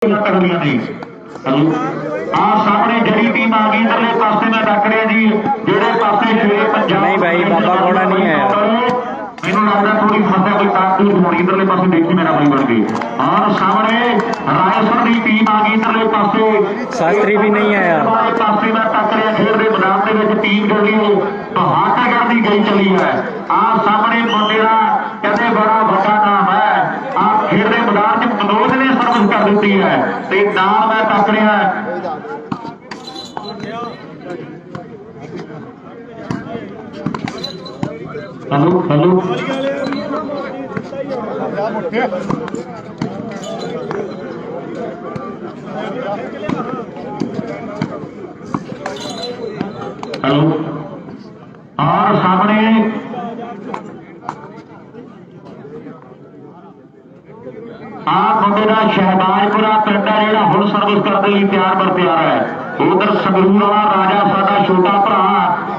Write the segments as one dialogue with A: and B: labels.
A: सामने जड़ी टीम आ गई इधरले पासे में डक रहे जी जेड़े पासे शेरे पंजाब
B: नहीं भाई बाबा घोड़ा नहीं है
A: मैनू लगता थोड़ी फसा कोई ताकत होनी इधरले पासे देखी मेरा भाई बन गई और सामने रायसर की टीम आ गई इधरले पासे
B: शास्त्री भी नहीं आया
A: पासे में टक रहे खेल के मैदान के टीम जड़ी तो हाटागढ़ की गई चली है आ सामने मुंडे का कहते बड़ा बड़ा नाम है आप खेल के मैदान में मनोज ने सर्विस कर दी है ते नाम मैं टक रहा हेलो हेलो हेलो और सामने आप मुंडे का शहबाजपुरा पिंड है जो हुण सर्विस करने लिए तैयार पर तैयार है उधर संगरूर वाला राजा साडा छोटा भरा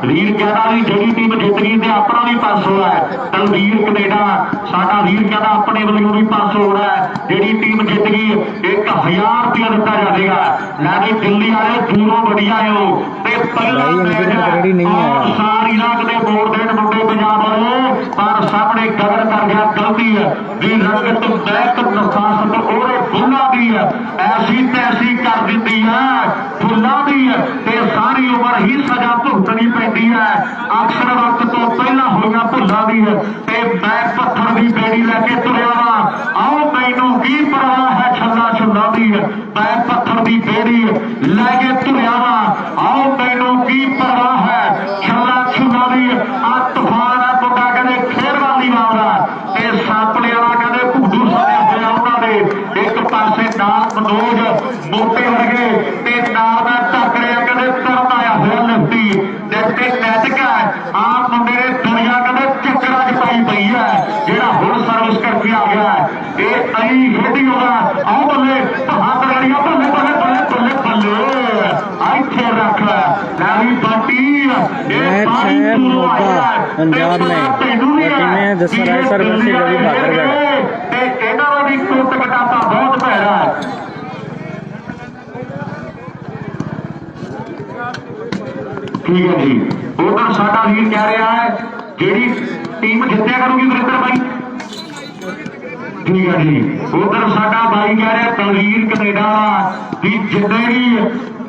A: वीर कहता भी जी टीम जित गई तो अपना भी 500 है तलवीर कनेडा साडा वीर कहता अपने वालों भी 500 होना है जी टीम जित गई 1000 रुपया दिता जाएगा लैके दिल्ली वाले दूरों बढ़िया हो सारी रंग के मोड़ देन मुंडे पंजाब वाले पर सामने गगन कर गया गलती है भी रंगत बैक नफासत और फुल्ला भी है ऐसी तैसी कर दी है फुल्ला भी है ते सारी उम्र ही सजा भुगतनी पैंदी है अक्सर वक्त तो पहला होइया भुल्ला भी है ते बैक पत्थर की बेड़ी लैके तुरया वा आओ मैनू की परवाह है छल्ला छुल्ला भी है बैक पत्थर की बेड़ी लैके तुरया वा आओ मैनू की परवाह है छल्ला छुल्ला भी आ तूफान है मुंडा कहते खेर वाली मामला ते सापले वाला कहते भूडू सारे होया उन्होंने एक पासे नाल मनोज मोटे वर्गे ते नाल मैं ढक रहा कहते करन आया होया लिफ्टी ते नैतिक है आप मुंडे ने दुनिया कहते चक्कर च पाई पई है जेड़ा हुण सर्विस करके आ गया है ये अई खेडी होगा आओ बल्ले हाथ लड़िया बल्ले बल्ले बल्ले बल्ले बल्ले इत्थे रख लैवी बंटी
B: पंजाब में टीमें दसराय सर वर्सेस रवि भादरगढ़
A: इन्हों की टुट कटापा बहुत पैड़ा है ठीक है जी उधर साडा वीर कह रहा है जी टीम जितया करूगी वरिंदर भाई ठीक है जी उधर साडा भाई कह रहा तलवीर कनेडा की जितने भी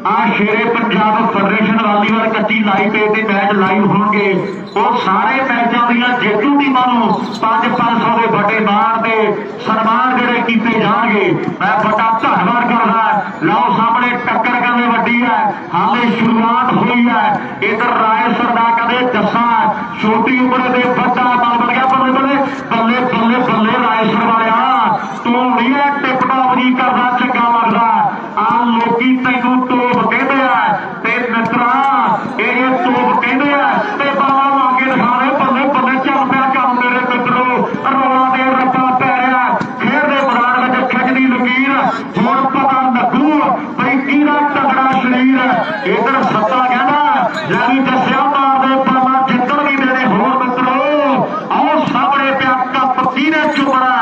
A: आ शेरे पंजाब फेडरेशन वालीबाल कच्ची लाइव पे मैच लाइव होंगे वो सारे मैचों दी जेतू टीमों को 500 के बड़े मान के सन्मान जोड़े किए जाएंगे मैं बड़ा धन्यवाद करना लाओ सामने टक्कर कहते वड्डी है हाले शुरुआत हुई है इधर रायसर का कहते जस्सा छोटी उम्र के बड़ा बल बन गया बल्ले बल्ले बल्ले बल्ले बल्ले रायसर वाले तू नहीं है टिप टॉप नहीं करना चंगा लगता आ लोग तेनू तोप कहते हैं ते मित्रा ये तोप कहते हैं ते बाबा मांगे दिखाने बल्ले बल्ले चल पिया काम मेरे मित्रों रोला दे रब्बा पै रहा खेल के मैदान में खिंचदी लकीर हुण पता लगू बई किहदा तगड़ा शरीर है इधर सत्ता कहना लैवी दस्या मार दे पावा जितन नहीं देने होर मित्रों आओ सामने पिया कप किहने चुमना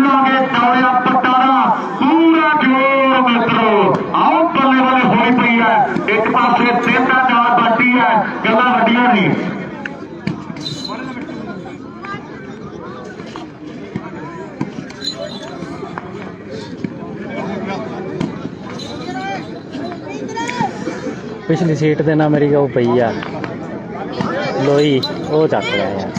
A: लागे दौड़िया पटारा पूरा जोर मित्रों आओ बल्ले बल्ले होई पई है एक पासे तीन का नाल बाटी है गल्लां वड्डियां नहीं
B: पिछली सीट देना मेरी वो पई आ लोई वो चक लिया यार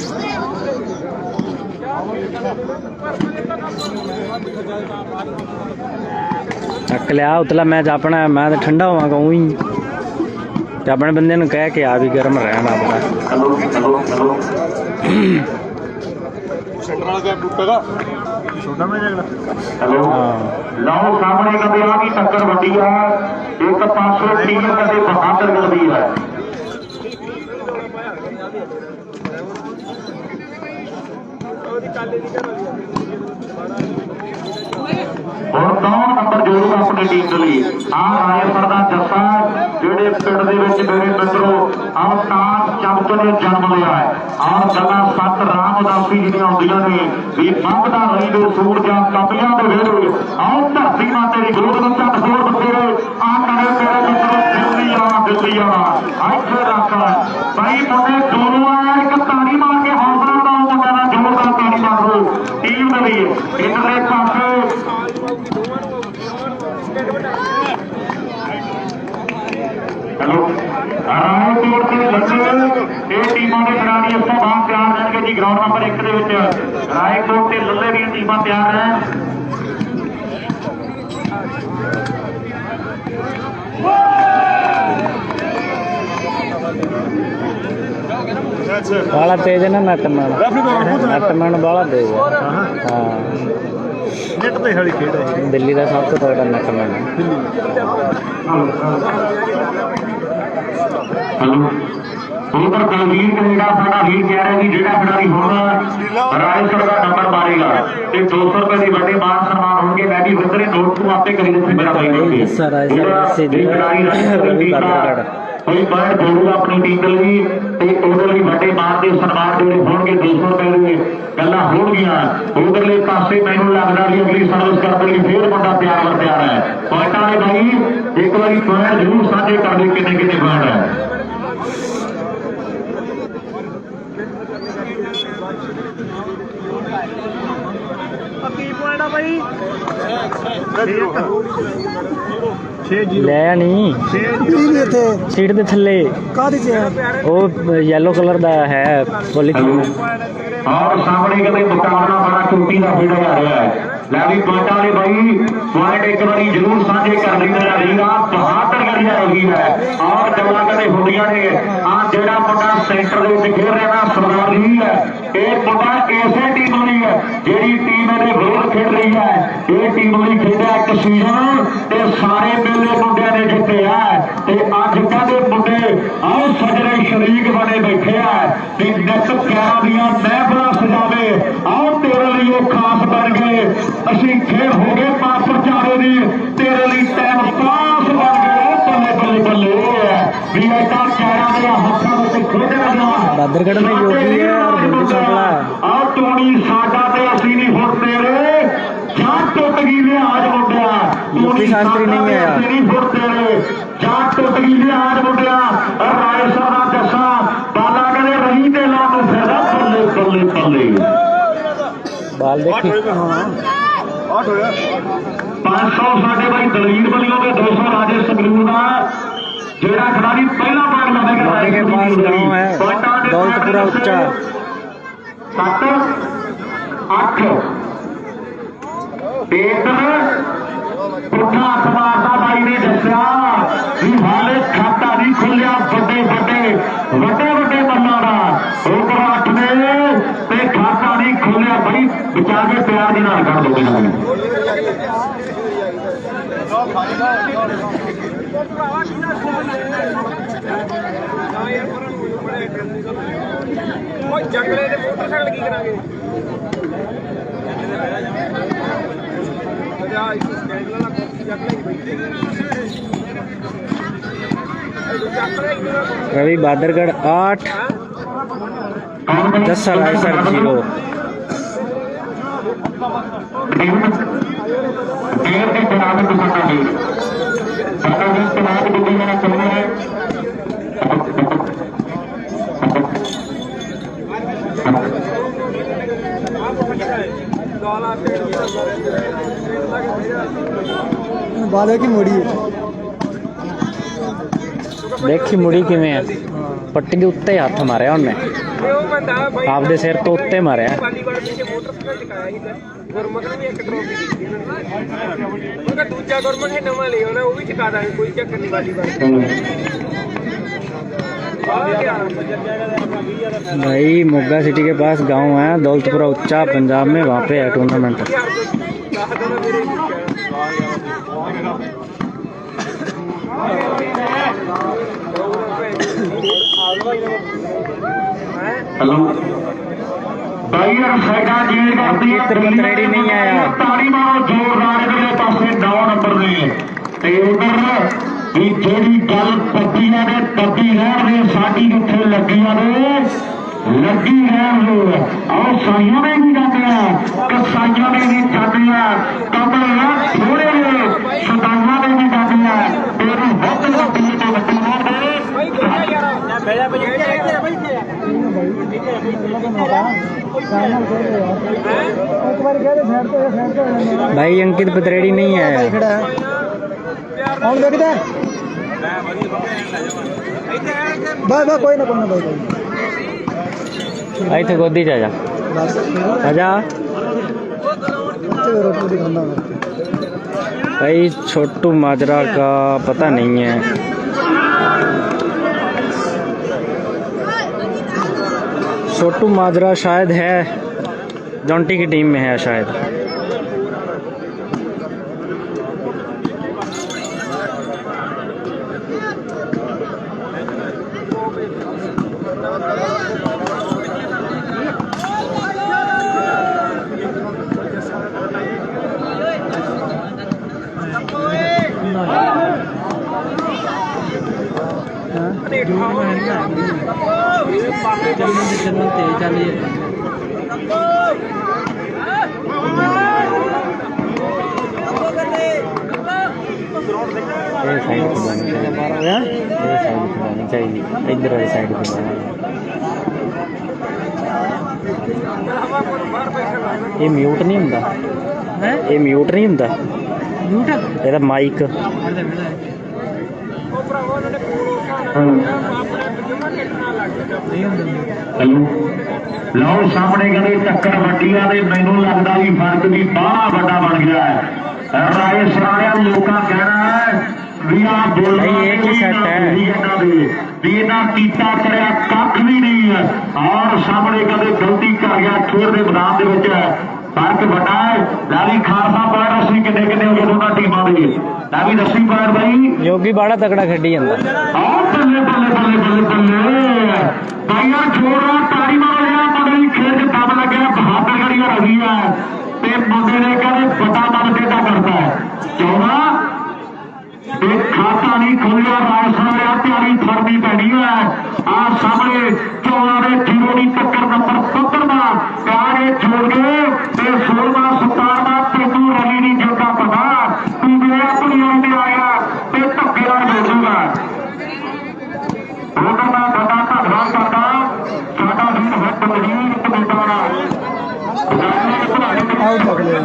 B: चक लिया उतला मैच अपना मैं तो ठंडा होवांगा ऊँ ही अपने बंदे ने कह के आ भी गर्म रहना अपना
A: लाओ सामने कभी आ की टक्कर वड्डी है एक पासों टीम कभी बहादुर करती है और 9 नंबर जोड़ूगा अपनी टीम के लिए रायपुर का जस्सा जेडे पिंड के मेरे मित्रों अवतार चमक ने जन्म लिया है और गल्लां सत रामदासी जिहड़ियां होंदियां ने भी मंगदा रही दे सूरजां कपियां दे वेड़े आओ धरती मां तेरी गोद में चट छोड़ बतेरे करे मेरे मित्रों दिल्ली आ इत्थे रख भाई मुंडे दोनों आया एक ताड़ी मार के हौसला बढ़ाओ मुंडे का जोरदार ताड़ी मारो टीम के लिए इधरले पासे रायपुर के लल्ले ये टीमों के खिलाड़ी इस बाद तैयार रहेंगे जी ग्राउंड नंबर 1 के विच रायपुर के लल्ले दी टीमां तैयार हैं
B: बाला तेज है ना नटमैन बाला तेज है हाँ
C: नेट पे खड़ी खेड है
B: दिल्ली का सब तो तगड़ा नटमैन है
A: उधर तलवीर करेगा साडा वीर कह रहा है कि जेड़ा खिलाड़ी होगा रायपुर का नंबर मारेगा ते 200 रुपए की बड़े मान सम्मान होंगे मैं भी उधर नोट को आपे करी दे मेरा भाई खिलाड़ी कोई पॉइंट जोड़ूगा अपनी टीम के लिए उधरली बड़े मान के सम्मान जोड़े होंगे 200 रुपए के गल्लां होणगियां उधरले पासे मैनूं लगदा भी अगली सर्विस करने लिए फिर मुंडा तैयार है पॉइंटां ने भाई एक बार पॉइंट जरूर साझे कर दे कितने कितने पॉइंट है
B: ਲੈ ਨਹੀਂ ਸੀਟ ਦੇ ਥੱਲੇ ਉਹ ਯੈਲੋ ਕਲਰ ਦਾ ਹੈ ਪੋਲੀਥੀਨ
A: और सामने कहते मुकाबला बड़ा चोटी का खेड़ा जा रहा है लैवी पॉइंटा ने भाई पॉइंट एक बार जरूर साझे कर लेना रहेगा बहादुर गलियां रही है और गल्लां कहते होंदियां ने जेड़ा मुंडा सेंटर दे विच खेल रहा ना सरदार जी है ये मुंडा इसे टीम लई है जेड़ी टीम इहदे विरोध खेल रही है ये टीम लई खेलिया एक सीजन ते सारे मेले मुंडियां ने जित्तिया ते अज कहते मुंडे आओ सजरे शरीक बने बैठे है ते नित प्यारां दियां महफिलां सजावे आओ तेरे लिए खास बन गए असीं खेल हो गए पास प्रचारे दी तेरे लिए टाइम पास बन गए बल्ले बल्ले बल्ले भी ऐसा प्यारां दे हत्थां विच खेड रहा
B: बादरगढ़ में योगी है और हिंदू सांपला
A: आओ टोनी साडा ते असीं नहीं हुण तेरे जान टुट गई लिहाज मुंडिया
B: यूपी शांति नहीं है यार
A: नहीं हुण तेरे जान टुट गई लिहाज मुंडिया राय साहब दा जस्सा बाला कहदे रही ते ला नूं फायदा बल्ले बल्ले बल्ले
B: बाल देखी
A: 500 साडे भाई दलवीर बलियों के 200 राजे संगरूर का जेड़ा खिलाड़ी पहला पॉइंट लावेगा
B: के पास गांव है दौलतपुरा उच्चा
A: 7 8 पुठा अखबार का भाई ने दसिया भी हाले खाता नहीं खुलिया बड़े बड़े मल्लां दा उपर 8 ने ते खाता नहीं खुलिया भाई बचा के प्यार दी नाल कर दोगे
C: जंगले दे मोटरसाइकिल की करांगे
B: रवि बादरगढ़ 8 10 रायसर 0
C: बाले की मुड़ी
B: देखी मुड़ी किवें है पट्टी के उत्ते हथ मारिया उन्हें आपदे सिर तो उत्ते मारिया
C: दूजा गवर्नमेंट है नवा लिया ना वो भी चुका देंगे कोई चक्कर नहीं वाली
B: भाई मोगा सिटी के पास गांव है दौलतपुरा उच्चा पंजाब में वहाँ पे है टूर्नामेंट
A: ਬਾਈਰ ਸਾਈਡਾਂ ਜੇੜ ਕਰਦੀ
B: ਅੰਕਿਤ ਬਤਰੇੜੀ ਨਹੀਂ ਆਇਆ।
A: ਤਾੜੀ ਮਾਰੋ ਜ਼ੋਰਦਾਰ ਇਧਰਲੇ ਪਾਸੇ 9 ਨੰਬਰ ਦੇ ਤੇ ਉਧਰ ਵੀ ਜਿਹੜੀ ਗੱਲ ਪੱਟੀਆਂ ਨੇ ਪੱਟੀ ਰਹਿਣ ਦੇ ਸਾਡੀ ਕਿੱਥੇ ਲੱਗੀਆਂ ਨੇ ਲੱਗੀ ਰਹਿਣ ਦੇ। ਆਓ ਸਾਈਆਂ ਨੇ ਵੀ ਜਾਂਦੀਆਂ ਕਸਾਈਆਂ ਨੇ ਵੀ ਜਾਂਦੀਆਂ ਕਮਲ ਥੋੜੇ ਨੇ ਸਦਾਈਆਂ ਨੇ ਵੀ ਜਾਂਦੀਆਂ ਤੇਰੀ ਬਹੁਤ ਵੱਡੀ ਤੇ ਵੱਡੀ ਰਹਿਣ ਦੇ
B: भाई अंकित पतरेड़ी नहीं आया।
D: कोई ना
B: आई तो गोदी जा आजा भाई। छोटू माजरा का पता नहीं है। छोटू माजरा शायद है जॉन्टी की टीम में है शायद। इधर वाली साइड पे ये म्यूट नहीं होंदा है। ये म्यूट नहीं होंदा म्यूट ਇਹਦਾ ਮਾਈਕ
A: ਲਓ ਸਾਹਮਣੇ ਕਹਿੰਦੇ ਟੱਕਰ ਵੱਡੀਆਂ ਦੇ ਮੈਨੂੰ ਲੱਗਦਾ ਵੀ ਫਰਕ ਵੀ ਬਾਹਲਾ ਵੱਡਾ ਬਣ ਗਿਆ ਹੈ। ਰਾਏ ਸਾਰਿਆਂ ਲੋਕਾਂ ਕਹਿਣਾ ਹੈ ਵੀ ਆ ਬੋਲਣਾ ਵੀ ਇਹਨਾਂ ਕੀਤਾ ਕਰਿਆ ਕੱਖ ਵੀ ਨਹੀਂ ਹੈ। ਔਰ ਸਾਹਮਣੇ ਕਹਿੰਦੇ ਗਲਤੀ ਕਰ ਗਿਆ ਖੇਡ ਦੇ ਮੈਦਾਨ ਦੇ ਵਿੱਚ ਫਰਕ ਵੱਡਾ ਹੈ। ਲੈ ਵੀ ਖਾਲਸਾ ਪਾਰ ਅਸੀਂ ਕਿੰਨੇ ਕਿੰਨੇ ਹੋ ਗਏ ਦੋਨਾਂ ਟੀਮਾਂ ਦੇ। ਲੈ ਵੀ ਦੱਸੀ ਪਾਰ ਬਾਈ
B: ਯੋਗੀ ਬਾੜਾ ਤਕੜਾ ਖੇਡੀ ਜਾਂਦਾ।
A: ਆਹ ਬੱਲੇ ਬੱਲੇ ਬੱਲੇ ਬੱਲੇ ਬੱਲੇ ਬਾਈਆਂ ਛੋੜਾ ਤਾੜੀ ਮਾਰ ਲਿਆ ਮੁੰਡੇ ਖੇਡ ਚ ਦਮ ਲੱਗਿਆ ਬਹਾਦਰ ਗੜੀ ਹੋ ਰਹੀ ਹੈ ਤੇ ਮੁੰਡੇ ਨੇ ਕਹਿੰਦੇ ਵੱਡਾ ਮਨ ਟੇਢਾ ਕਰਦਾ ਹੈ 14 ਇਹ ਖਾਤਾ ਨਹੀਂ ਖੋਲਿਆ ਰਾਜ ਸਾਰਿਆ ਤਿਆਰੀ ਫੜਨੀ ਪੈਣੀ ਹੈ। ਆਹ ਸਾਹਮਣੇ 14 ਦੇ 0 ਦੀ ਟੱਕਰ ਨੰਬਰ 70 ਦਾ ਕਾਰੇ ਛੋੜ ਕੇ ਤੇ 16 17 ਤੈਨੂੰ ਰਲੀ ਨਹੀਂ ਜਿੱਤਾ ਪਤਾ ਤੂੰ ਮੇਰਾ ਪੁਰੀਆਂ ਤੇ ਆਇਆ ਤੇ ਧੱਕੇ ਨਾਲ ਜੋੜੂਗਾ। ਉਹਨਾਂ ਦਾ ਵੱਡਾ ਧੰਨਵਾਦ ਕਰਦਾ ਸਾਡਾ ਵੀਰ ਹੈ ਬਲਜੀਤ ਕਮੇਟਾ
D: आउट लग लिया।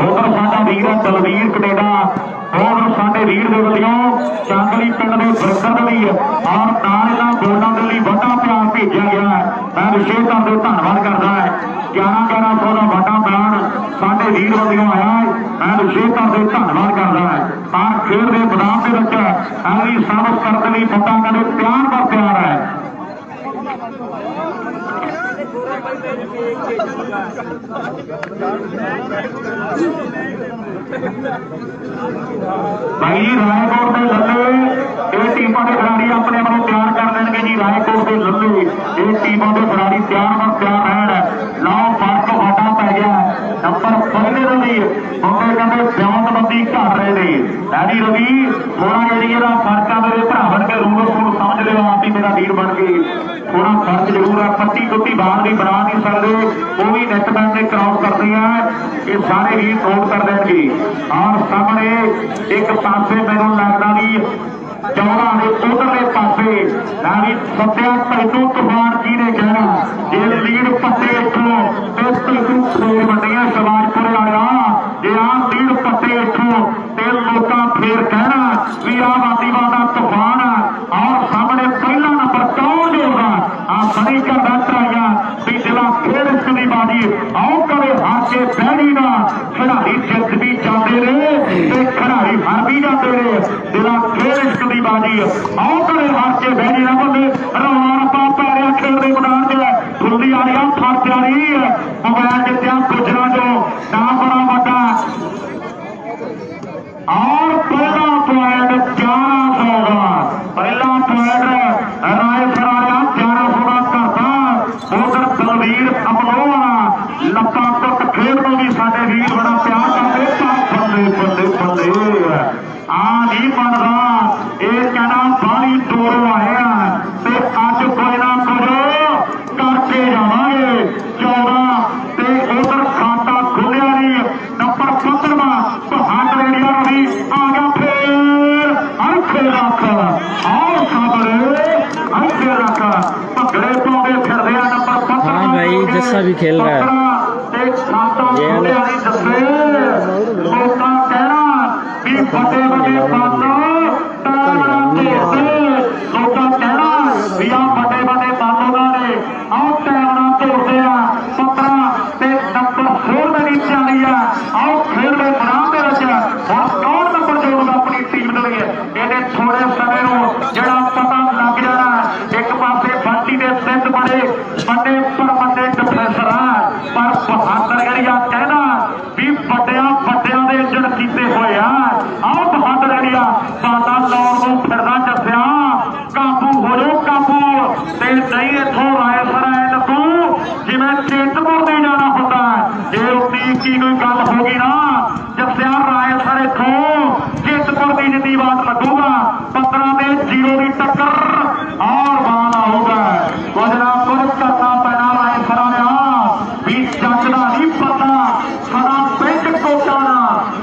A: ਉਧਰ ਸਾਡਾ ਵੀਰ ਦਲਵੀਰ ਕਨੇਡਾ ਉਧਰ ਸਾਡੇ ਵੀਰ ਦੇ ਵੱਲੋਂ ਚਾਂਦਲੀ ਪਿੰਡ ਦੇ ਬਰਕਤ ਲਈ ਔਰ ਨਾਲ ਇਹਨਾਂ ਗੋਲਾਂ ਦੇ ਲਈ ਵੱਡਾ ਪਿਆਰ ਭੇਜਿਆ ਗਿਆ। ਮੈਂ ਵਿਸ਼ੇਸ਼ ਤੌਰ ਤੇ ਧੰਨਵਾਦ ਕਰਦਾ ਹੈ 1100 ਦਾ ਵੱਡਾ ਪਿਆਰ ਸਾਡੇ ਵੀਰ ਵੱਲੋਂ ਆਇਆ ਹੈ। ਮੈਂ ਵਿਸ਼ੇਸ਼ ਤੌਰ ਤੇ ਧੰਨਵਾਦ ਕਰਦਾ ਹੈ। ਪਰ ਖੇਡ ਦੇ ਮੈਦਾਨ ਦੇ ਵਿੱਚ ਐਲੀ ਸਾਬਤ ਕਰਨ ਲਈ ਵੱਡਾ ਕਹਿੰਦੇ ਪਿਆਰ ਦਾ ਪਿਆਰ ਹੈ। भाई रायकोट के लल्ले ये टीमों के खिलाड़ी अपने आप को तैयार कर देंगे जी। रायकोट के लल्ले ये टीमों के खिलाड़ी तैयार रहन। नौ फर्क वाटा पै गया नंबर पहले रवि मुंडे कहते ब्यावतबंदी कर रहे ने हैनी रवि थोड़ा जी फर्क मेरे भरा बन के रूल रूल समझ लो आप ही मेरा वीर बन के थोड़ा फर्क जरूर है। पट्टी टुट्टी बाहर भी बना नहीं सकते वो भी नेट बैन से क्रॉस करते हैं। ये सारे भी नोट कर देंगे और सामने एक पासे मैनू लगता भी 14 ने उधरले पासे भी सत्या तैनू तूफान जी ने कहना जे लीड पट्टे इथों तो तैनू खोल बंदियां शबाजपुर वाला जे आ लीड पट्टे इथों ते लोकां फिर कहना भी आ वादीवाल दा तूफान और सामने पहला नंबर कौन होगा आ बड़ी का बैटर आया भी जिला खेल इसकी बाजी आओ करे हार के बहनी ना खिलाड़ी जित भी जाते रहे खिलाड़ी हार भी जाते रहे जिला खेल इसकी बाजी आओ करे हार के बहनी ना बोले रवाना ਬਲਵੀਰ ਅਮਲੋਆ ਲੱਤਾਂ ਟੁੱਟ ਖੇਡ ਨੂੰ ਵੀ ਸਾਡੇ ਵੀਰ ਬੜਾ ਪਿਆਰ ਕਰਦੇ ਬੱਲੇ ਬੱਲੇ ਬੱਲੇ ਆ ਨਹੀਂ ਬਣਦਾ ਇਹ ਕਹਿਣਾ ਬਾਹਲੀ ਦੂਰੋਂ ਆਇਆ ਤੇ ਅੱਜ ਕੋਈ ਨਾ ਕੁਝ ਕਰਕੇ ਜਾਵਾਂਗੇ 14 ਤੇ ਉਧਰ ਖਾਤਾ ਖੁੱਲਿਆ ਨਹੀਂ ਨੰਬਰ 15ਵਾਂ ਪਹਾੜ ਰੇਡੀਆ ਵੀ ਆ ਗਿਆ ਫੇਰ ਅੰਖੇ ਰੱਖ ਆਓ ਸਾਬਰੇ ਅੰਖੇ ਰੱਖ ਭਗੜੇ ਪਾਉਂਦੇ ਫਿਰਦੇ ਆ ਨੰਬਰ 15
B: हाँ भाई जस्सा भी खेल रहा है
A: ਤੇ ਖਾਤਾ ਖੁੱਲਿਆ ਨਹੀਂ ਦੱਸੇ ਲੋਕਾਂ ਕਹਿਣਾ ਵੀ ਵੱਡੇ ਵੱਡੇ ਬਾਦਲ ਟਾਣਾ ਤੋੜਦੇ ਲੋਕਾਂ ਕਹਿਣਾ ਵੀ ਆ ਵੱਡੇ ਵੱਡੇ ਬਾਦਲਾਂ ਨੇ ਆਹ ਟਾਣਾ ਤੋੜਦੇ ਆ 15 ਤੇ ਨੰਬਰ 16 ਦੀ ਚੱਲੀ ਆ ਆਹ ਖੇਡਦੇ ਮੈਦਾਨ ਦੇ ਵਿੱਚ ਹੁਣ ਕੌਣ ਨੰਬਰ ਜੋੜੂਗਾ ਆਪਣੀ ਟੀਮ ਦੇ ਲਈ ਇਹਦੇ ਥੋੜੇ ਸਮੇਂ ਨੂੰ ਜਿਹੜਾ ਪਤਾ ਲੱਗ ਜਾਣਾ ਇੱਕ ਪਾਸੇ ਬੰਟੀ ਦੇ ਸਿੱਧ ਬੜੇ ਵੱਡੇ ਪਰਮੰਡੇ ਡਿਫੈਂਸਰ ਆ ਪਰ ਬਹਾਦਰ ਗੜੀਆ ਕਹਿਣਾ ਵੀ ਵੱਡਿਆਂ ਦੇ ਇੰਜਣ ਕੀਤੇ ਹੋਏ ਆ ਆਹ ਬਹਾਦਰ ਗੜੀਆ ਬਾਤਾਂ ਲਾਉਣ ਨੂੰ ਫਿਰਦਾ ਜੱਸਿਆ ਕਾਬੂ ਹੋ ਜਾਓ ਕਾਬੂ ਤੇ ਨਹੀਂ ਇੱਥੋਂ ਰਾਏ ਸਰਾਏ ਲੱਗੂ ਜਿਵੇਂ ਚੇਤਪੁਰ ਦੇ ਜਾਣਾ ਹੁੰਦਾ ਜੇ ਉਡੀਕ ਕੀ ਕੋਈ ਗੱਲ ਹੋ ਗਈ ਨਾ ਜੱਸਿਆ ਰਾਏ ਸਰ ਇੱਥੋਂ ਚੇਤਪੁਰ ਦੀ ਜਿੰਨੀ ਬਾਤ ਲੱਗੂਗਾ 15 ਦੇ 0 ਦੀ ਟੱਕਰ ਔਰ ਬਾਲ ਆਊਗਾ ਕੁਝ ਨਾ ਕੁਝ ਕਰਨਾ ਪੈਣਾ ਰਾਏ ਸਰਾਂ ਵੀ ਜੱਜ ਦਾ ਨਹੀਂ ਪਤਾ ਸਦਾ ਪਿੰਡ ਕੋਟਾ ਨਾ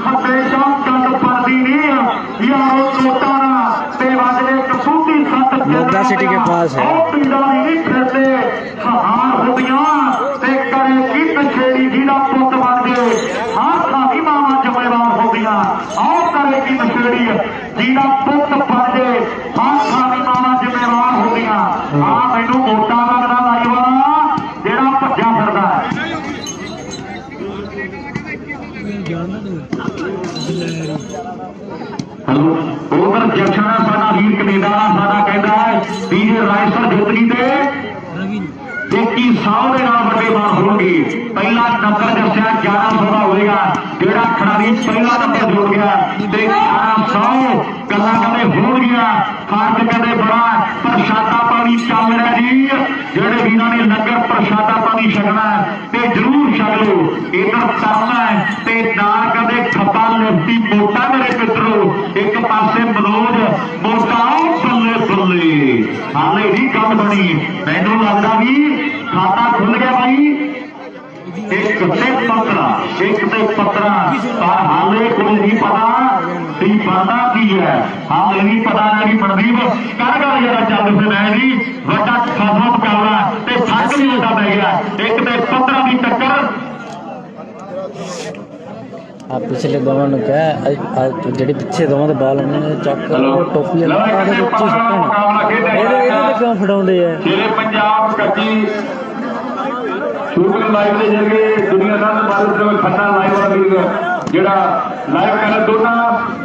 A: ਹਮੇਸ਼ਾ ਗੱਲ ਪੜਦੀ ਨਹੀਂ ਯਾਰੋ ਕੋਟਾ ਨਾ ਤੇ ਵੱਜਦੇ ਕਸੂਤੀ ਸੱਤ
B: मोगा सिटी के पास है।
A: ਉਹ ਪਿੰਡਾਂ ਦੀ ਨਹੀਂ ਫਿਰਦੇ ਸਹਾਰ ਹੁੰਦੀਆਂ ਤੇ ਕਰੇ ਕੀ ਨਸ਼ੇੜੀ ਜਿਹਦਾ ਪੁੱਤ ਬਣ ਜੇ ਹਰ ਸਾਡੀ ਮਾਵਾਂ ਜ਼ਿੰਮੇਵਾਰ ਹੁੰਦੀਆਂ ਆਹ ਕਰੇ ਕੀ ਨਸ਼ੇੜੀ ਜਿਹਦਾ ਪੁੱਤ ਬਣ ਜੇ ਹਰ ਸਾਡੀ ਮਾਵਾਂ ਜ਼ਿੰਮੇਵਾਰ ਹੁੰਦੀਆਂ ਆ ਮੈਨੂੰ ਮੋਟਾ ਲੱਗਦਾ ਲਾਈਵਾਲਾ ਜਿਹੜਾ ਭੱਜਾ ਫਿਰਦਾ ਹੈਲੋ ਉਧਰ ਜੱਟਾਂ ਸਾਡਾ ਵੀਰ ਕੈਨੇਡਾ ਸਾਡਾ ਕਹਿੰਦਾ ਹੈ ਵੀ ਜੇ ਰਾਇਸਰ ਜਿੱਤ ਗਈ ਤੇ ਕੀ 100 ਦੇ ਨਾਲ ਵੱਡੇ ਮਾਰ ਹੋਣਗੇ ਪਹਿਲਾ ਨੰਬਰ ਦੱਸਿਆ 1100 ਦਾ ਹੋਵੇਗਾ ਜਿਹੜਾ ਖਿਡਾਰੀ ਪਹਿਲਾ ਨੰਬਰ ਜੋੜ ਗਿਆ ਤੇ 1100 ਗੱਲਾਂ ਕਹਿੰਦੇ ਹੋਣਗੀਆਂ ਫਰਕ ਕਹਿੰਦੇ ਬੜਾ ਪ੍ਰਸ਼ਾਦਾ ਪਾਣੀ ਚੱਲ ਰਿਹਾ ਜੀ ਜਿਹੜੇ ਵੀਰਾਂ ਨੇ ਲੰਗਰ ਪ੍ਰਸ਼ਾਦਾ ਪਾਣੀ ਛਕਣਾ ਤੇ ਜ਼ਰੂਰ ਛਕ ਲਓ ਇਧਰ ਕਰਨਾ ਤੇ ਨਾਲ ਕਹਿੰਦੇ ਖੱਬਾ ਲਿਫਟੀ ਮੋਟਾ ਮੇਰੇ ਮਿੱਤਰੋ ਇੱਕ ਪਾਸੇ ਮਨੋਜ ਮੋਟਾ ਬੱਲੇ ਬੱਲੇ ਹਾਲੇ ਨਹੀਂ ਗੱਲ ਬਣੀ ਮੈਨੂੰ ਲੱਗਦਾ ਵੀ ਖਾਤਾ ਖੁੱਲ ਗਿਆ ਭਾਈ ਇੱਕ ਤੇ 15 ਪਰ ਹਾਲੇ ਕੁਝ ਨਹੀਂ ਪਤਾ ਵੀ ਬਣਦਾ ਕੀ ਹੈ ਹਾਲੇ ਨਹੀਂ ਪਤਾ ਕਿ ਮਨਦੀਪ ਕਰ ਜਿਹੜਾ ਚੱਲ ਫਿਰ ਮੈਂ ਜੀ ਵੱਡਾ ਖਾਸਾ ਮੁਕਾਬਲਾ ਤੇ ਫਰਕ ਵੀ ਵੱਡਾ ਪੈ ਗਿਆ ਇੱਕ ਤੇ 15 ਦੀ ਟੱਕਰ
B: ਆ ਪਿਛਲੇ ਦੋਵਾਂ ਨੂੰ ਕਹਿ ਜਿਹੜੀ ਪਿੱਛੇ ਦੋਵਾਂ ਦੇ ਬਾਲ ਨੇ ਚੱਕ ਟੋਪੀ ਲਾ ਕੇ ਉੱਚੀ ਸੁੱਟਣ ਇਹਦੇ ਕਿਉਂ ਫੜਾਉਂਦੇ ਆ
A: ਸ਼ੇਰੇ ਪੰਜਾਬ ਕੱਚੀ ਸ਼ੂਟਿੰਗ ਲਾਈਵ ਦੇ ਜਰੀਏ ਦੁਨੀਆ ਦਾ ਬਾਦਲ ਖੰਨਾ ਲਾਈਵ ਵਾਲਾ ਵੀਰ ਜਿਹੜਾ ਲਾਈਵ ਕਰ ਦੋਨਾਂ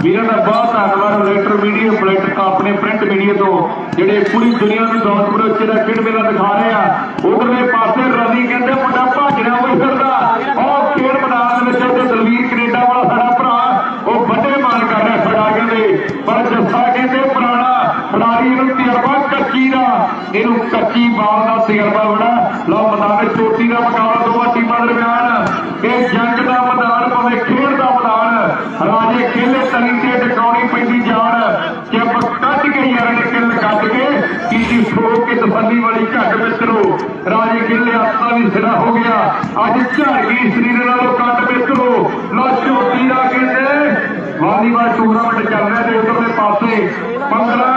A: ਵੀਰਾਂ ਦਾ ਬਹੁਤ ਧੰਨਵਾਦ ਲੈਟਰ ਮੀਡੀਆ ਪਲੇਟ ਆਪਣੇ ਪ੍ਰਿੰਟ ਮੀਡੀਆ ਤੋਂ ਜਿਹੜੇ ਪੂਰੀ ਦੁਨੀਆ ਨੂੰ ਦੌਲਤਪੁਰ ਵਿੱਚ ਦਾ ਖੇਡ ਮੇਲਾ ਦਿਖਾ ਰਹੇ ਆ ਉਧਰਲੇ ਪਾਸੇ ਰਵੀ ਕਹਿੰਦੇ ਮੁੰਡਾ ਭਾਜਣਾ ਹੋਈ ਫਿਰਦਾ ਉਹ ਖੇਡ ਮੈਦਾਨ ਦੇ ਵਿੱਚ ਤੇ ਦਲਵੀਰ ਕੈਨੇਡਾ ਵਾਲਾ ਸਾਡਾ ਭਰਾ ਉਹ ਵੱਡੇ ਮਾਨ ਕਰ ਰਿਹਾ ਖੜਾ ਕਹਿੰਦੇ ਪਰ ਜੱਸਾ ਕਹਿੰਦੇ ਪੁਰਾਣਾ ਖਿਡਾਰੀ ਨੂੰ ਤਜਰਬਾ ਕੱਚੀ ਦਾ ਇਹਨੂੰ ਕੱਚੀ ਬਾਲ ਦਾ ਤਜਰਬਾ ਬੜਾ ਲਓ ਮੈਦਾਨ ਚੋਟੀ ਦਾ ਮੁਕਾਬਲਾ ਦੋਵਾਂ ਟੀਮਾਂ ਦਰਮਿਆਨ ਇਹ ਜੰਗ ਦਾ ਮੈਦਾਨ ਭਾਵੇਂ ਖੇਡ ਦਾ ਮੈਦਾਨ ਰਾਜੇ ਖੇਲੇ ਤਲੀ ਤੇ ਟਿਕਾਉਣੀ ਪੈਂਦੀ ਜਾਣ ਚਿੱਪ ਕੱਢ ਕੇ ਯਾਰ ਨੇ ਕਿੱਲ ਕੱਢ ਕੇ ਕੀਤੀ ਠੋਕ ਕੇ ਤਸੱਲੀ ਵਾਲੀ ਘੱਟ ਮਿੱਤਰੋ ਰਾਜੇ ਖੇਲੇ ਆਸਾ ਵੀ ਸਿਰਾ ਹੋ ਗਿਆ ਅੱਜ ਝੜ ਗਈ ਸਰੀਰ ਨਾਲੋਂ ਕੱਟ ਮਿੱਤਰੋ ਲਓ ਚੋਟੀ ਦਾ ਕਹਿੰਦੇ ਵਾਲੀਬਾਲ ਟੂਰਨਾਮੈਂਟ ਚੱਲ ਰਿਹਾ ਤੇ ਉਧਰਲੇ ਪਾਸੇ 15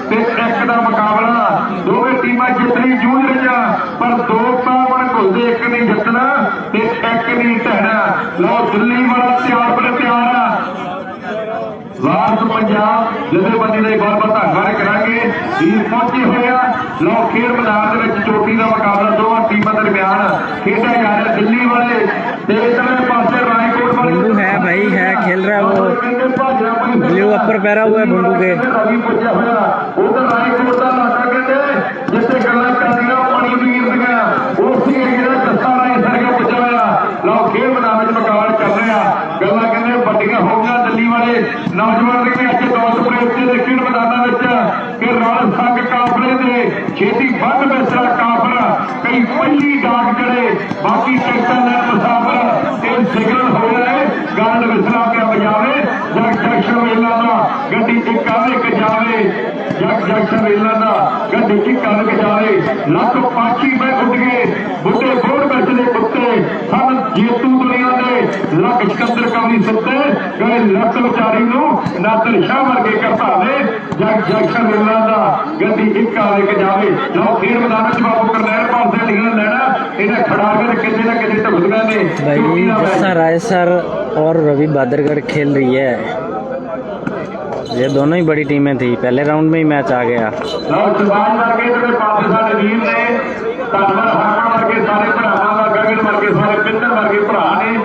A: ਤੇ 1 ਦਾ ਮੁਕਾਬਲਾ ਦੋਵੇਂ ਟੀਮਾਂ ਜਿੱਤਣੀ ਜੂਝ ਰਹੀਆਂ ਪਰ ਦੋ ਪਾਵਣ ਘੁਲਦੇ ਇੱਕ ਨਹੀਂ ਜਿੱਤਣਾ ਤੇ ਇੱਕ ਨਹੀਂ ਢਹਿਣਾ ਲਓ ਦਿੱਲੀ ਵਾਲਾ ਤਿਆਰ ਬੜੇ ਤਿਆਰ ਆ ਵਾਰਸ ਪੰਜਾਬ ਜਥੇਬੰਦੀ ਦਾ ਬਹੁਤ ਬਹੁਤ ਧੰਨਵਾਦ ਕਰਾਂਗੇ ਵੀਰ ਪਹੁੰਚੇ ਹੋਏ ਆ ਲਓ ਖੇਡ ਮੈਦਾਨ ਦੇ ਵਿੱਚ ਚੋਟੀ ਦਾ ਮੁਕਾਬਲਾ ਦੋਵਾਂ ਟੀਮਾਂ ਦਰਮਿਆਨ ਖੇਡਿਆ ਜਾ ਰਿਹਾ ਦਿੱਲੀ ਵਾਲੇ ਤੇ ਇਧਰਲੇ ਪਾਸੇ ਰਾਏਕੋਟ ਵਾਲੇ
B: बंडू है भाई है खेल रहा है वो ब्लू अपर पहरा हुआ है बंडू के
A: उधर रायकोट का इलाका कहते जिसे गल्ला करदियां पानी वीर दियां उसी एरिया का जस्सा राय सर के पुੱਜਾ ਹੋਇਆ ਲਓ ਖੇਡ ਮੈਦਾਨ ਵਿੱਚ ਮੁਕਾਬਲਾ ਚੱਲ ਰਿਹਾ ਗੱਲਾਂ ਕਹਿੰਦੇ ਵੱਡੀਆਂ ਹੋ ਗਈਆਂ ਦਿੱਲੀ ਵਾਲੇ ਨੌਜਵਾਨ ਦੇ ਅੱਜ ਦੌਲਤਪੁਰ ਦੇ ਖੇਡ ਮੈਦਾਨਾਂ ਵਿੱਚ ਕਿ ਰਲ ਸੰਗ ਕਾਫਲੇ ਦੇ ਛੇਤੀ ਵੱਧ ਬਿਸਰਾ ਕਾਫਲਾ भाई पहली डाक करे बाकी टिकटा लैन मुसाफर ये सिग्नल हो रहा है गल विसला के बजावे जग जंक्शन मेला का गड्डी टिक्का लेके जावे जग जंक्शन मेला का गड्डी टिक्का लेके जावे लख पाची में उठ गए बुढ़े बोर बचने कुत्ते सन जेतू दुनिया के लख सिकंदर कवरी सुते गए लख विचारी नादर शाह वर्गे करतावे जग जंक्शन मेला का गड्डी टिक्का लेके जावे लो फिर मैदान च बाबू करनैल पाल से टिकट लेना इन्हें खड़ा कर किसी न किसी ढुकना ने
B: भाई जैसा रायसर और रवि बादरगढ़ खेल रही है, ये दोनों ही बड़ी टीमें थी। पहले राउंड में ही मैच आ गया।
A: सरदार वर्गे ਜਿਹੜੇ ਪਾਸੇ ਸਾਡੇ ਵੀਰ ਨੇ ਧੰਨਵਾਦ ਹਰਮਨ ਵਰਗੇ ਸਾਰੇ ਭਰਾਵਾਂ ਦਾ ਗਗਨ ਵਰਗੇ ਸਾਰੇ ਪਿੰਦਰ ਵਰਗੇ ਭਰਾ ਨੇ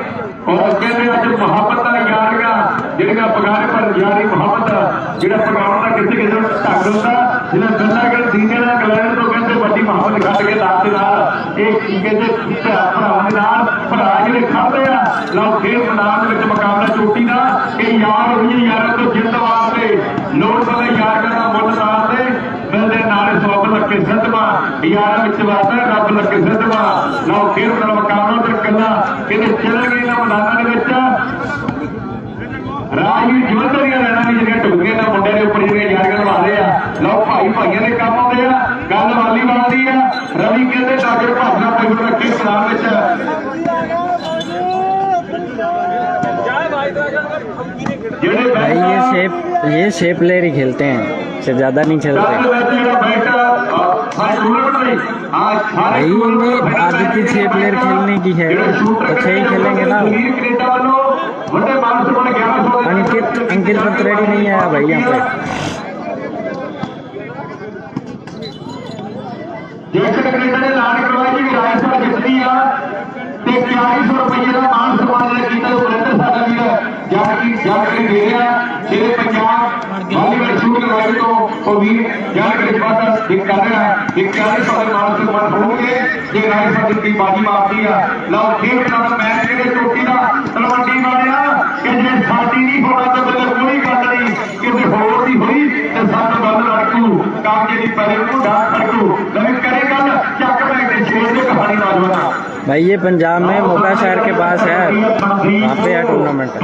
A: ਔਰ ਕਹਿੰਦੇ ਅੱਜ ਮੁਹੱਬਤ ਦਾ ਯਾਰੀਆਂ ਜਿਹੜੀਆਂ ਪਗਾਰੇ ਪਰ ਯਾਰੀ ਮੁਹੱਬਤ ਜਿਹੜਾ ਪਗਾਉਣ ਦਾ ਕਿਸੇ ਕਿਸੇ ਨੂੰ ਢੰਗ ਹੁੰਦਾ ਜਿਹੜਾ ਗੰਦਾ ਕਰ ਸੀਨੀਅਰ ਦਾ ਇੰਗਲੈਂਡ ਤੋਂ ਕਹਿੰਦੇ ਵੱਡੀ ਮੁਹੱਬਤ ਖੱਟ ਕੇ ਦਾਸ ਦੇ ਨਾਲ ਇਹ ਕਹਿੰਦੇ ਭਰਾਵਾਂ ਦੇ ਨਾਲ ਭਰਾ ਜਿਹੜੇ ਖੜਦੇ ਆ ਲਓ ਖੇਡ ਮੈਦਾਨ ਦੇ ਵਿੱਚ ਮੁਕਾਬਲਾ ਚੋਟੀ ਦਾ ਇਹ ਯਾਰ ਹੋਈ ਯਾਰਾਂ ਤੋਂ ਜਿੱਤ ਵਾਸਤੇ ਲੋੜ ਪਵੇ ਯਾਰ ਕਰਨਾ ਮੁੱਲ ਤਾਰਦੇ ਮਿਲਦੇ ਨਾਲੇ ਸਵਾਗਤ ਲੱਗੇ ਸਿੱਧਵਾ ਯਾਰਾਂ ਵਿੱਚ ਵਾਸਤੇ ਰੱਬ ਲੱਗੇ ਸਿੱਧਵਾ ਲਓ ਖੇਡ ਦਾ ਮੁਕਾਬਲਾ ਤੇ ਕੱਲਾ ਕਿਤੇ ਚੱਲ ਗਏ ਨਾ ਮੈਦਾਨਾਂ ਦੇ ਵਿੱਚ ਰਾਜੀ ਜਵੰਦਰੀਆਂ ਲੈਣਾ ਵੀ ਜਿਹੜੀਆਂ ਢੁੱਕੇ ਨਾ ਮੁੰਡੇ ਦੇ ਉੱਪਰ ਜਿਹੜੀਆਂ ਯਾਰੀਆਂ ਨਿਭਾਉਂਦੇ ਆ ਲਓ ਭਾਈ ਭਾਈਆਂ ਦੇ ਕੰਮ ਆਉਂਦੇ ਆ ਗੱਲ ਵਾਲੀਬਾਲ ਦੀ ਆ ਰਵੀ ਕਹਿੰਦੇ ਡਾਕਟਰ ਭਾਵਨਾ ਪਿੰਡ ਰੱਖੇ ਮੈਦਾਨ ਵਿੱਚ ਜਿਹੜੇ
B: भाई ये शेप प्लेयर ही खेलते हैं, इससे ज्यादा नहीं खेलते। भाई इन्हें आदत ही 6 प्लेयर खेलने की है तो 6 ही खेलेंगे ना। अंकित पत्रेडी नहीं आया भाई यहाँ पे।
A: कनेडा ने लाड़ करवाई जी राजस्थान जितनी आ 4100 रुपये का मान सम्मान किया सुरेंद्र साडा वीर जानकारी दे रहा ਜਿਹੜੇ पंजाब वालीबाल शूट करवाई तो वो वीर जानकारी बात एक कर रहा एक चालीस साल मान सम्मान होंगे जे राजस्थान की बाजी मारती है लो खेल का मैच ਜਿਹੜੇ ਚੋਟੀ ਦਾ ਤਲਵੰਡੀ ਵਾਲਿਆ ਕਿ ਜੇ ਸਾਡੀ ਨਹੀਂ ਹੋਣਾ ਤਾਂ ਫਿਰ ਕੋਈ ਗੱਲ ਨਹੀਂ ਕਿਤੇ ਹੋਰ ਦੀ ਹੋਈ ਤੇ ਸੱਤ ਗੱਲ ਲੜਕੂ ਕਾਗਜ਼ੇ ਦੀ ਪਰੇ ਨੂੰ ਡਾਕ ਫੜਕੂ ਲੈ ਕਰੇ ਗੱਲ ਚੱਕ ਬੈ ਕੇ ਛੇੜ ਦੇ ਕਹਾਣੀ ਨੌਜਵਾਨਾ
B: भाई ये पंजाब में मोगा शहर के पास है, वहाँ पे है टूर्नामेंट।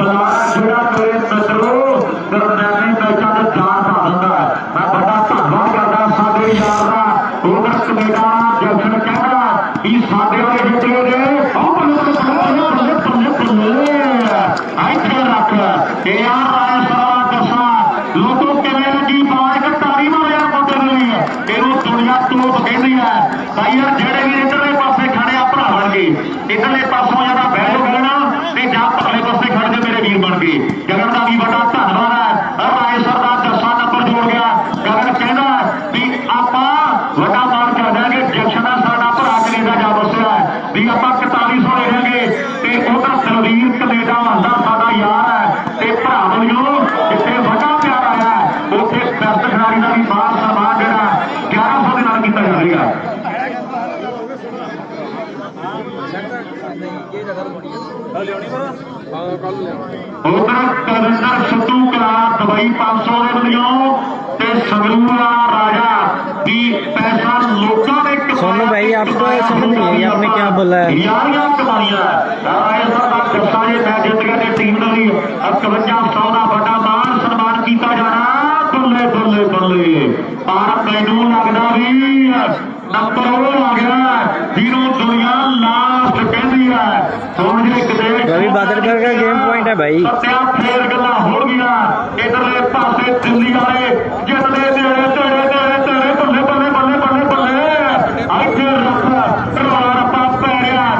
A: इधरले पासों ज्यादा बैठ करना या पगले पासे खड़ के मेरे वीर बन गए गगन का भी बड़ा धन्यवाद है रायसर का 10 नंबर जोड़ गया गगन कहना भी आप बड़ा मान कर देंगे जंक्शन साडा भरा कनेडा जा बसिया है भी आप 4100 ले लेंगे उधर दलवीर कनेडा आंदा साडा यार है ते भरा बलियो जिथे बड़ा प्यार आया है उसे बेस्ट खिलाड़ी का भी मान सम्मान जरा 1100 के नाल किया जाएगा उधर कविंदर सिद्धू कला दवाई 500 ਦੇ ਮਿਲਿਓ ਤੇ ਸੰਗਰੂਰ ਦਾ राजा भी पैसा लोगों ने
B: सोनू भाई आपको समझ नहीं आई आपने क्या बोला है?
A: यारियां कमाइयां रायसर ਦਾ ਜੱਸਾ ਇਹ ਮੈਚ ਜਿੱਤ ਗਿਆ ਤੇ ਟੀਮ ਦਾ ਵੀ 5100 ਦਾ ਵੱਡਾ ਮਾਨ ਸਨਮਾਨ ਕੀਤਾ ਜਾਣਾ ਬੱਲੇ ਬੱਲੇ ਬੱਲੇ ਪਰ ਮੈਨੂੰ ਲੱਗਦਾ ਵੀ ਨੰਬਰ ਉਹ ਆ ਗਿਆ ਜਿਹਨੂੰ ਦੁਨੀਆ ਲਾਸਟ ਕਹਿੰਦੀ ਹੈ ਸਮਝੇ ਕਿਤੇ
B: रवि बादरगढ़ का गेम पॉइंट है भाई।
A: फिर गल्लां हो गया इधरले पासे दिल्ली वाले